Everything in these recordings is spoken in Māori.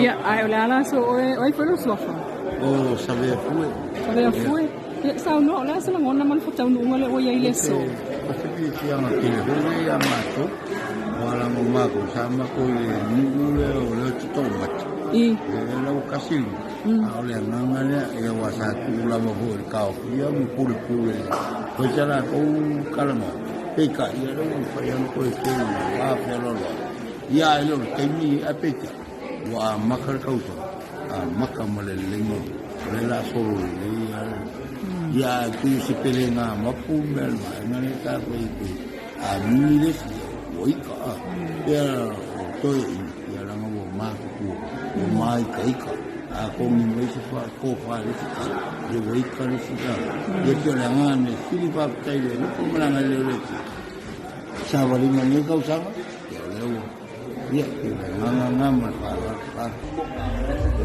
Ia, ai ole ala so oi folo sofa. O sabe fue. Sabe fue. Sa no la sa ngona man fotau no ngole o ia ile so. Kasi siya nga tinahuli ang mato. Wala mo mago sama ko nule o le tomat. Lau kasi. Ole ngangale e wasa kula mo ho ka o ia mo pule. Ko jara ko kalama. Peka ia lo fa ia ko ke a pero lo. Ia lo ke mi a peka. Wa makar kauto. Makamale lengo. Lela solo ya tu si pelenga mapu mel mana ta ko itu miles oi ka ya to ya la mo ma ku mai kai ka ko mi mai se fa ko fa le de oi ka le si ya ye to la ngane si pa tai le ko mala ngale le sa ba li mane ka sa ya le ya nganga ma fa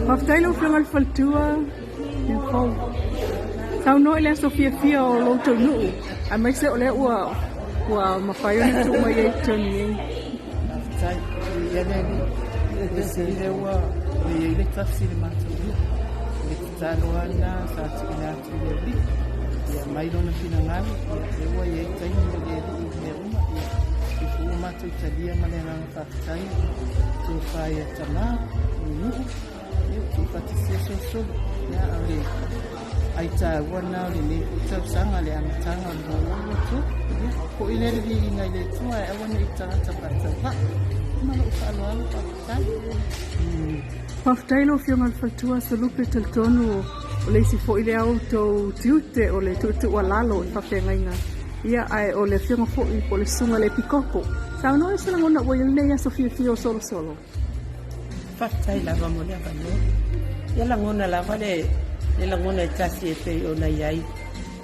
Haftailo flangal faltua ya fau. Sau no ele Sofia Fia o lo to nu. A mai se ole wa mafayo ni tu mai to ni. Sai ya ne se le wa le tafsi le matu. Le tsalwana sa tsina tsile. Ya mai do na finangal e wa ye tai ni le uma e uma tu tsadia manena fa sai. Tu fai tama nu. Tuufaatasia so ya ale aita wana le tau sanga le amtanga mo tu ko ile ri ngai le tu ai wana itanga tapata mana usalwa pa Haftailo fiongal faltua so lupe teltonu o le si fo ile auto tiute o le tutu walalo fa fengainga ia ai o le fionga fo i po le sunga le pikopo sa no se la ngona o ile ya Sofia Fio solo Fatai lava mo le vano. Ia la ngona lava le la ngona tasi e pe ona yai.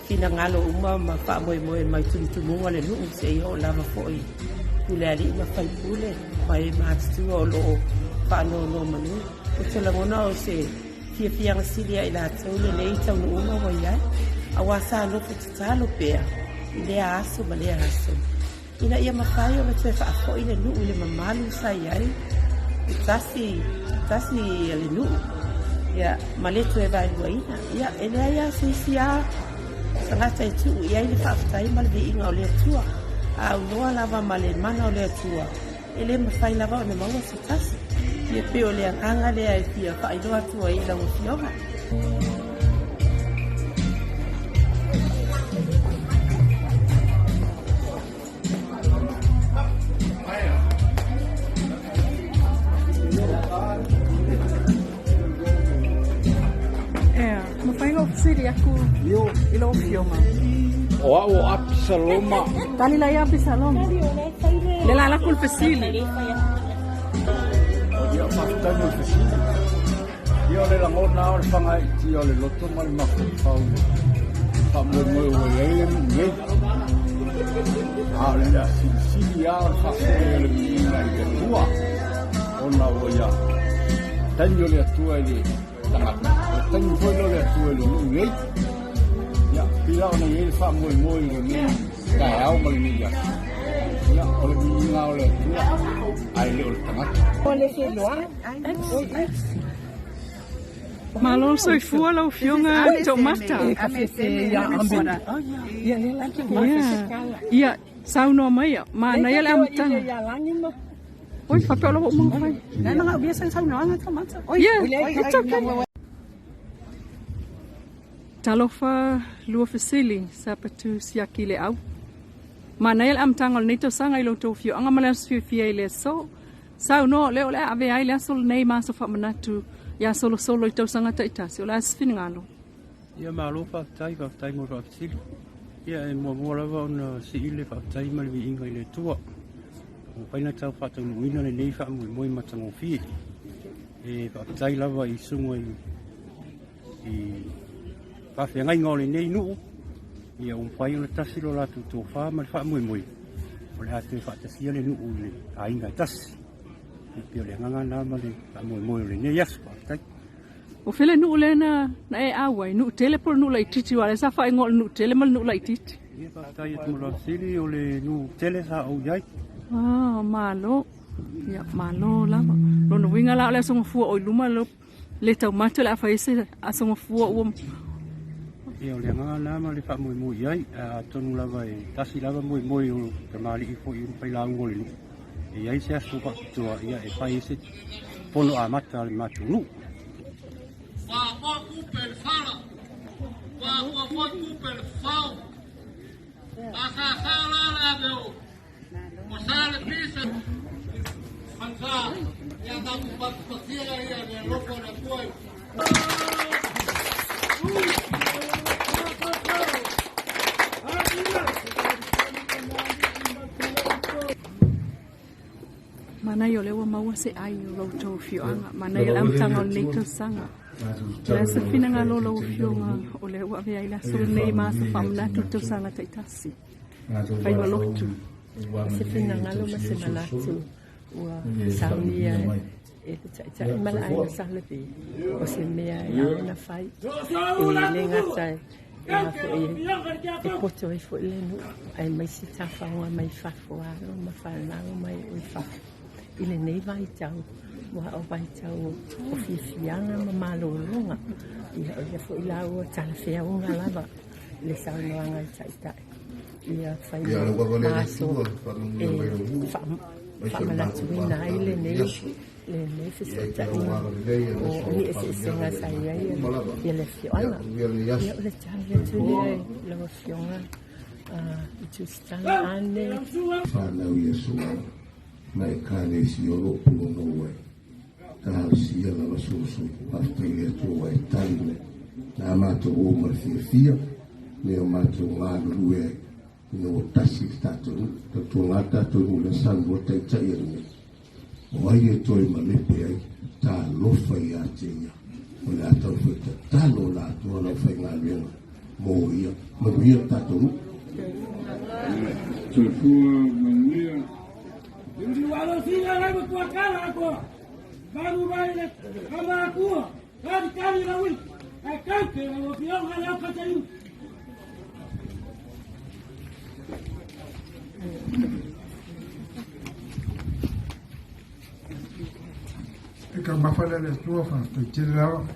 Fina ngalo uma ma fa mo mai tu mo le lu se o lava foi. Pule ali ma fai pule mai ma tu o lo fa no manu. O la ngona o se fia ngasilia ila tau le tau uma wa yai. Awasa lo fitsa lo pe. Ile aso ma le aso. Ina ia ma fai o le fa foi le lu le mamalu sa yai. Tasi ele nu ya maleto e vai luina ya ele ya sia sangata tu ya ile faftai mal de inga ole tua a no lava male mana ole tua ele me fai lava ne mau se tasi ye pe ole anga le ai pia fa ilo tua ila mo fioma Siri aku ilo fioma. O Absaloma. Tali la ya Absalom. Le la kul fasili. Dia fakta mo fasili. Dia le la ngona o fanga dia le loto mal ma fau. Pa mo o le le. Ale la sili ya fa le ni la ke tua. Ona o ya. Tanyo le tua le. Tanyo foi lo le tua le ni. Ya, pila ona ye fa mo ni. Ka au mal ni ya. Ya, ole ni ngau le tua. Ai le o tanga. Ole se loa. Malo soy fuala o fionga tomata. Ya, sauno mai ma na yele amtanga. Oi, papelo mo mai. Na nga biasa sauno nga tomata. Yeah, talofa lua fasili sa patu siaki le au. Manael am tangol nito sanga ilo to fio anga malas fio ile so. Sau no leo le ave ai le sol nei ma so fa manatu ya solo ito sanga ta itasi ola sfinngalo. Ya malo fa tai mo fa fasili. Ya mo lava on si ile fa tai mal vi inga ile tua. O paina tau fa tau wina le nei fa mo matango fi. E fa tai lava i sungo i pa fe ngai ngole nei nu ia un pai le tasilo la tu fa mal fa moi o le atu fa tasia le nu le ainga tas e le nganga na male fa moi le nei yas pa tai o fele nu le na e awai nu tele por nu lai titi wala sa fa ngol nu tele mal nu lai titi ia pa tai tu lo sili o le nu tele sa o yai malo Ya malo lava. Lono winga la ole songa fua o luma lo le tau matu le afaise a songa fua uam. Ia o le ngā nama le wha mui mui ai, tonu lava e tasi lava mui mui o te maari i fo i rupai la ngole lu. E ai se asu whakatua ia e whai se pono a mata le matu nu. Wā kuper whala, wā kuper whau, a sa la veo, o sa le pisa, mansa, ia tamu patia ia ne loko na kuai. Mana yo lewa maua se ai o rautou Afioaga, mana i lamtanga o neito sanga. Lea sa fina ngā lolo o Afioaga o lewa avea i la sore nei maa sa whamna tuto sanga taitasi. Pai malotu. Se fina ngā lo ma se manatu ua saunia e te tai mala ai na salapi o se mea e au na whai. E le ngata e hafo e poto e fo lenu ai mai si tawhaunga mai whafuaro ma whanau mai ui whafu. Ile nei vai tau, wa o vai tau o fiafianga ma malolonga. Ia o ia fo ila ua tala fea unga lava, le saunoanga i taitai. Ia whai maso e whamalatuina ai le nei fisotaina o ni ese senga sai ai ia le Afioaga. Ia o le tala le tuni ai lawa Afioaga i tustanga ane. Whanau Iesua. Mai kane si oro puno no wai. Ka si ala la soso pafte to wai tane. Na mato o marfia ne o mato ngalo rue no tasi stato to ngata to le sango tai tai ne. O ai e toi malepe ai ta lofa ia tenia. O la ta fota ta lo la to la fa ngalo mo ia mo ia ta to. Hindi walo sila lai kwa kala ko. Baru bai le kama ko. Kali kali la wi. Ai kante la pion hala ka tayu. E ka mafala le tuafa te tirao.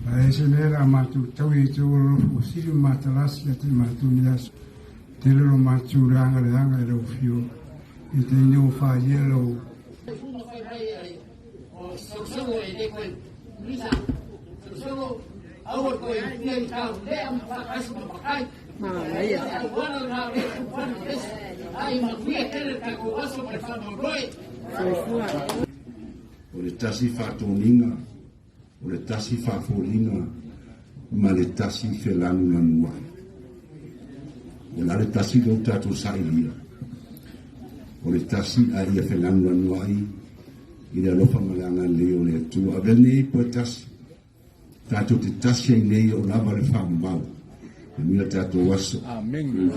Ai se le la matu tawi tu o sili matalasi te matu nias. Tele lo matu langa le anga le ofio. I te inyo wha yellow. Solosolo e le koe misa. Solosolo awa koe pia i tau lea mawhakasi mawakai. Ia wana rā re wana esi. Ai mawhia tere te ko aso mai whamauroe. O le tasi whātoninga, o le tasi whāwhoringa, ma le tasi whelanu lanua. O la le tasi lau tātou sailia. O le tasi a ia whelanu lanua i le alofa malanga leo le atua. A vene i po tasi. Tātou te tasi ai nei o lava le whamau. E mira tātou waso. Amen.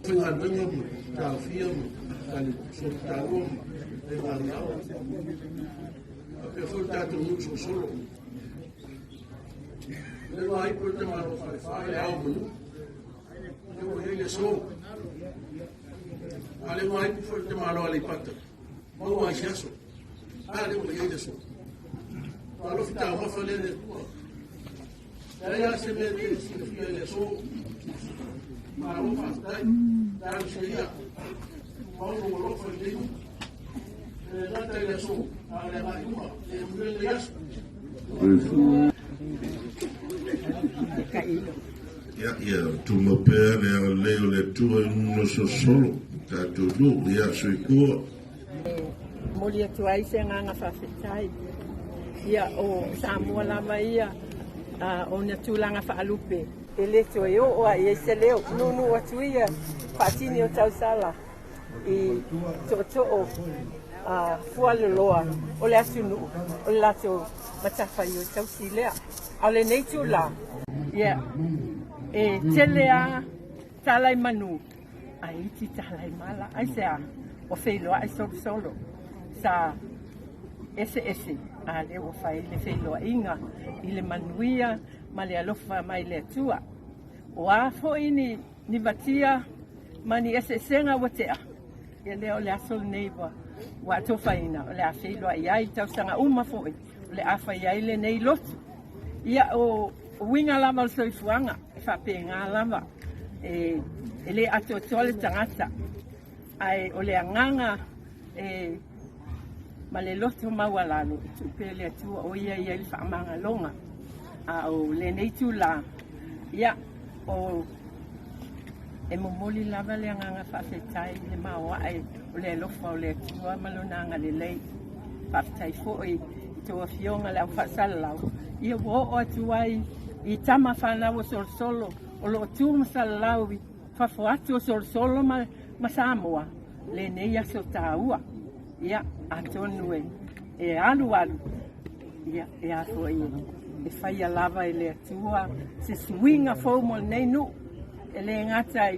Whenga mo, tāu fia mo, tāu soltaro mo, e wāriao. A pe fo tātou mu solosolo. Le wā i po te maro whare au manu. Le wā hei le so. A le wā i po te maro ale pata. Mau wā i siaso. A le wā hei le so. Alo fita wafa le le tua. Ia se me te fia le so. Ma o fa dai. Dai se ia. Ma o lo fa le. La ta le so. A le ma uma. E mu le yas. Ia tu mo pere o leo le tua no solo. Tātou do ia sui kua. Moli atu ai se nganga whawhetai. Ia o Samoa lava ia o na tūlanga whaalupe. E le to e o a i se leo. Nunu atu ia whaatini o tausala. I to o fualoloa. O le asunu. O le lato matawhai o tausilea. A le nei tūla. Ia. E telea talai manu. Ai iti talai mala. Ai sea o wheiloa ai Solosolo. Sa ese a le o fai le wheiloa inga i le manuia ma le alofa mai le atua. O a fo ini ni vatia ma ni ese senga watea ia lea o le aso lenei ua atofaina o le a feiloai ai tausaga uma foʻi o le a fai ai lenei lotu ia o uiga lava o le soifuaga e faapegā lava e lē atoatoa le tagata ae o le agaga ma le loto maualalo e tupe le atua o ia le faamagaloga a o lenei tula ia o e momoli lava le agaga faafetai le maoaʻe o le alofa o le atua ma lona agalelei faafetai foʻi i tou afioga le au faasalalau ia ua oo atu ai i tama fanau o solosolo o loo tu masalalau i fafo atu o solosolo ma Samoa lenei aso tāua ia atonu e alualu ia e a foʻi e faia lava i le atua se suiga fou mo lenei nuu e le ngata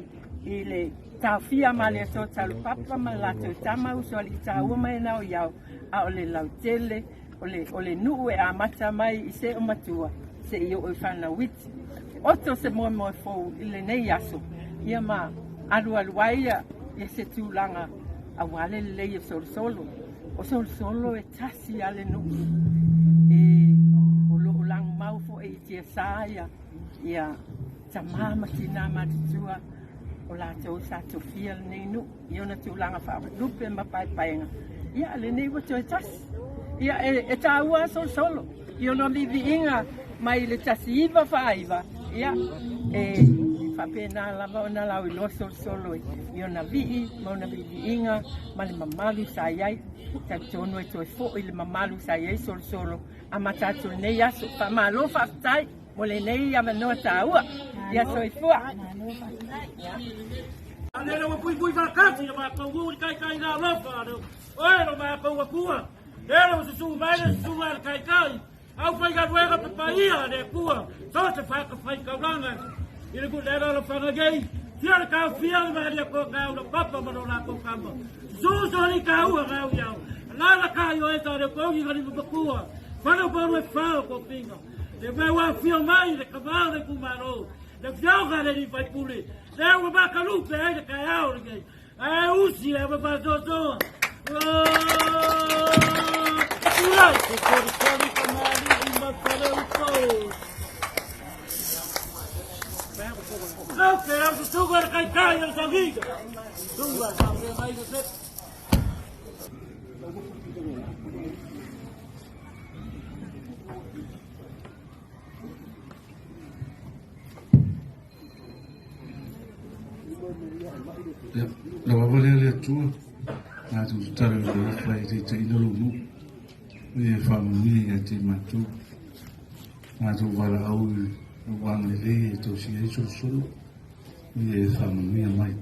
i le taufia ma le aso talupapa ma latou tama uso ali tāua mai nao iau a o le lautele o le nuu e amata mai i se o matua se i o i whanauiti oto se moe fou i le nei aso ia ma alu ai ia se tūlanga a wale le lei o solosolo e tasi ale nuu e o loo lang mau fo e tia sa ia tamama tina matutua o lātou sa tofia lenei nuu i ona tūlanga whaalupe ma paipaenga ia le nei wato e tasi ia e tāua solosolo i ona viviinga mai le tasi iwa whaaiva ia e whapena lava ona lau i loa solosolo i ona vii ma ona viviinga ma le mamalu sa iai tautonu e toe fo i le mamalu sa iai solosolo a matatu nei aso whamalo whaftai mo le nei ama noa tāua ia soifua Anele wa pui vakati na mapau kai ngā lofa no. Oe no mapau kua. Ele o su vai su kai. Au fai ga ruega pa paia de kua. So te fa ka fai ka ranga. Ile ku lera lo fa gei. Tia ka fia ma dia ko ka no papa ma no la ko kamba. So ni ka u ga u ya. La ka yo e ta de ko ni ga ni pa kua. Fa no pa no fa ko pinga. De vai wa fia mai de ka va de kumaro. De fioga de ni fai puli. There we back a loop there, the guy out again. I will see everybody do. You like it for the funny command in my fellow. Okay, I'm still going to carry on some heat. Do like something like this. La wawale le tua na tu tara le fai te idolo mu e famili e te matu na tu wala au wang le to si e solo e famili mai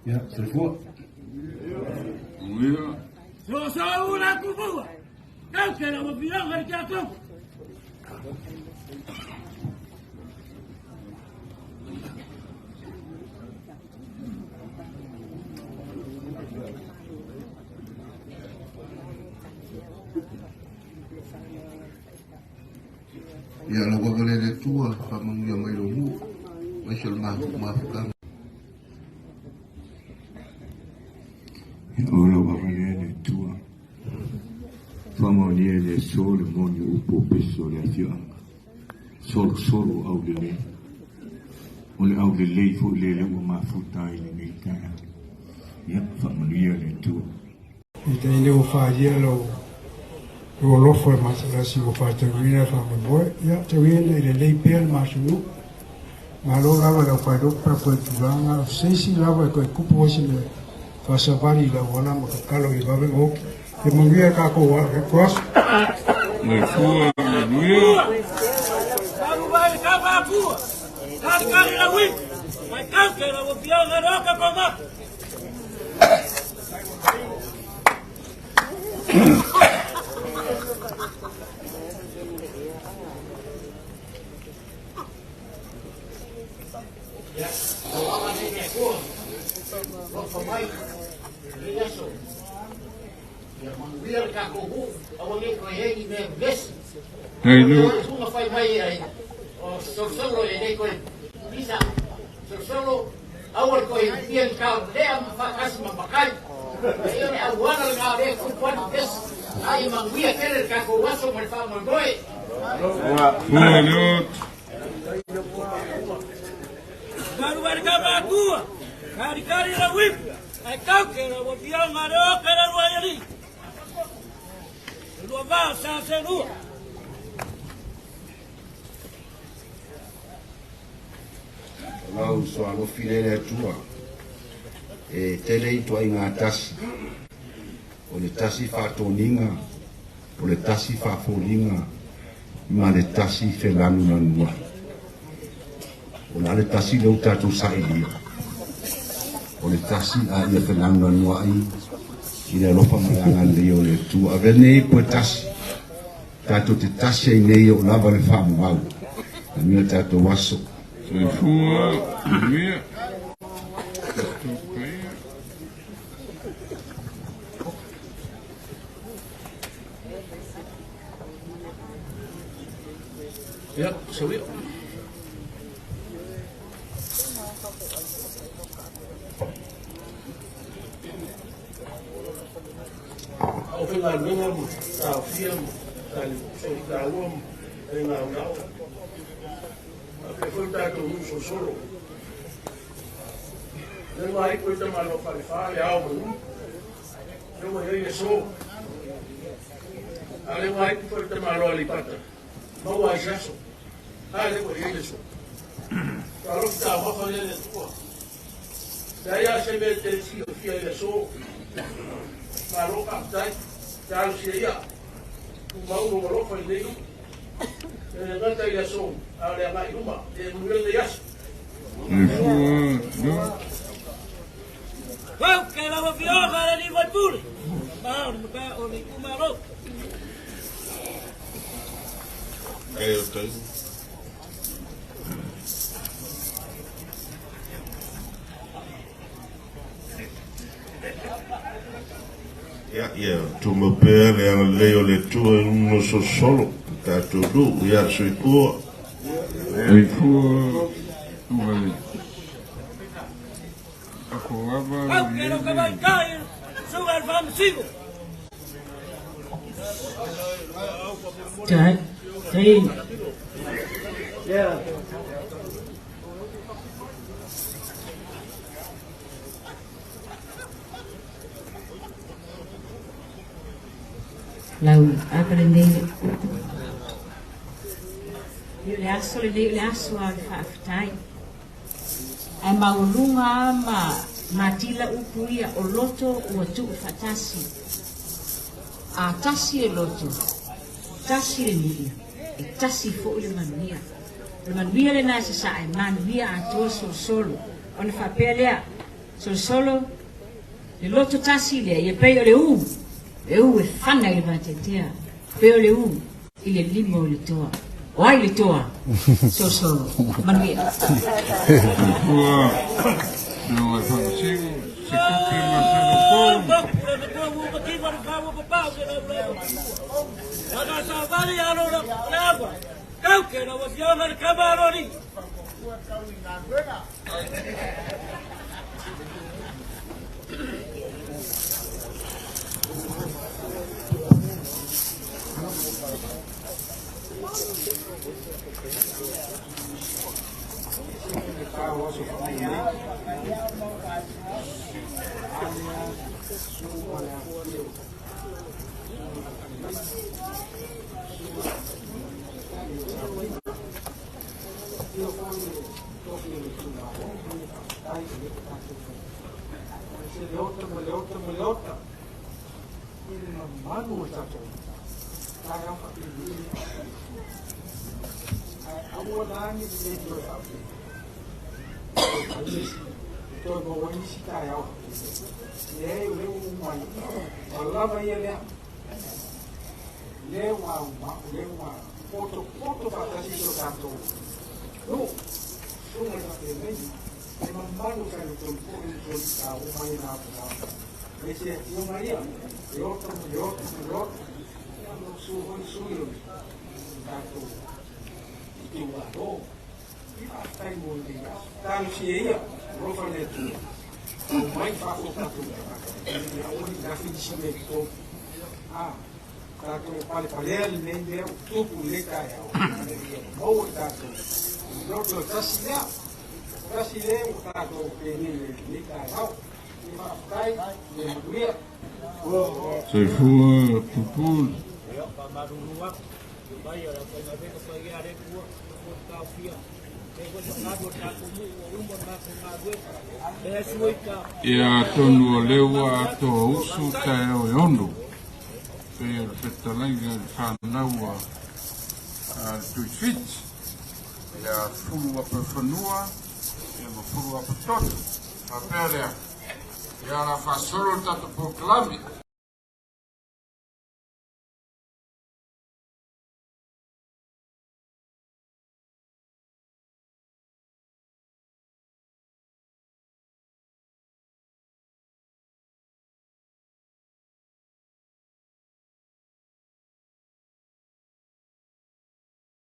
ya se fo Yo soy una cuba. No que la movilidad es que acá. ya la wawale le tua famili mai lo mu mai sel ma kan Ora wawale le tua famili le sole moni upo peso le Afioaga solo au le ole au le fo le ma futai le nei kai ya famili le tua i te ine o whaia lo lofo e matarasi o whaatawina whamaboe ia tawina i le leipea le masunu ma lo lava lau whairopa koe turanga seisi lava e koe kupu osi le whasavari la wana ma kakalo i wawe oki e mangia kako wa e kuasu le fua nuia Vai acabar a rua. Vai cair na rua. Vai cair na rua, na roca para lá. Hey, no. Solosolo e koe bisa solosolo awal koe pian kau lea mafakas mapakai Ele agora lá de quando des ai manguia querer ka ko waso mal fa mal boy. Baru warga batua. Kari-kari la wip. Ai kau ke la wo dia ngaro ke la ruai ni. Lu ba sa se lu. Lau soalo filele atua e tele i tuai ngā tasi o le tasi whātoninga o le tasi whāfolinga ma le tasi whelanu na nua o le tasi leu tātou sailia o le tasi a ia whelanu na nua i le alofa malanga leo le tu a vene i poe tasi tātou te tasi ai nei o lava le whaamau a mia tātou waso Ja, so weer. Of ik aan nummer moet, nou, vier, dan zou ik daar om en nou. Ik vond dat toen zo solo. Dan waar ik ooit maar nog van de vader, ja, man. Dan moet je zo. Alleen waar ik vond maar nog lipata. Maar waar is dat zo? Alleen moet je zo. Daarom daar mag je het voor. Daar se met het zie of je zo. Maar ook altijd, daar zie je ja. Hoe wou nog van je en dan kan je zo, alleen maar je maar, je moet wel de jas. Wauw, kijk nou wat Afioaga en die wat boeren. Maar elkaar on die kom maar op. Oké. Ja, tu me pere ang leo le tua no Solosolo. Tato do, ia sui kua. Ei kua, uai. Ako ava. Au, que no vai cair, sugar vamos sigo. Trời, thì lau aprender le aso a whaafitai ai maulunga ma tila upu ia o loto ua Tuufaatasi a tasi e loto tasi le nia e tasi fo le manuia le nasa sa ai manuia a toa Solosolo ona whapea lea Solosolo le loto tasi lea ia pei o le e whana i le matetea peo le i le lima o le toa o ai le toa Solosolo manuia No ai whakasigo se kuke masaro pō Kau ke na Afioaga le kamaroni. Melhota. Mano está todo. Cara Abu Dhabi de Tuufaatasia. Tôi có quên sĩ tài ao. Để lưu ngoài. Allah bay lên. Leo vào. Foto Faatasi so tanto. No. Não é para é mamado que eu estou por o mais rápido. Esse é o Maria. E outro. Não sou eu. Tanto. E o lado. E até muito. Tá no cheia. Vou fazer tudo. mai whako tātou. Ia ori nga whidisi me tō. Tātou pale palea li nei leo tupu le kai au. Ia mau i tātou. Roto tasi lea. Tasi leo tātou pe ni le kai au. Ia whakatai, le maduia. Sei fua pupul. Ia pamarunua. Vai ora ko na veka ko ia re ku ko ka fia. Ia tonu o leua ato usu tae o ono. Pea petalaiga whanau a tuifit. Ia fulu apa whanua. Ia mafulu apa totu. Pea lea. Ia la whasoro tatu poklami.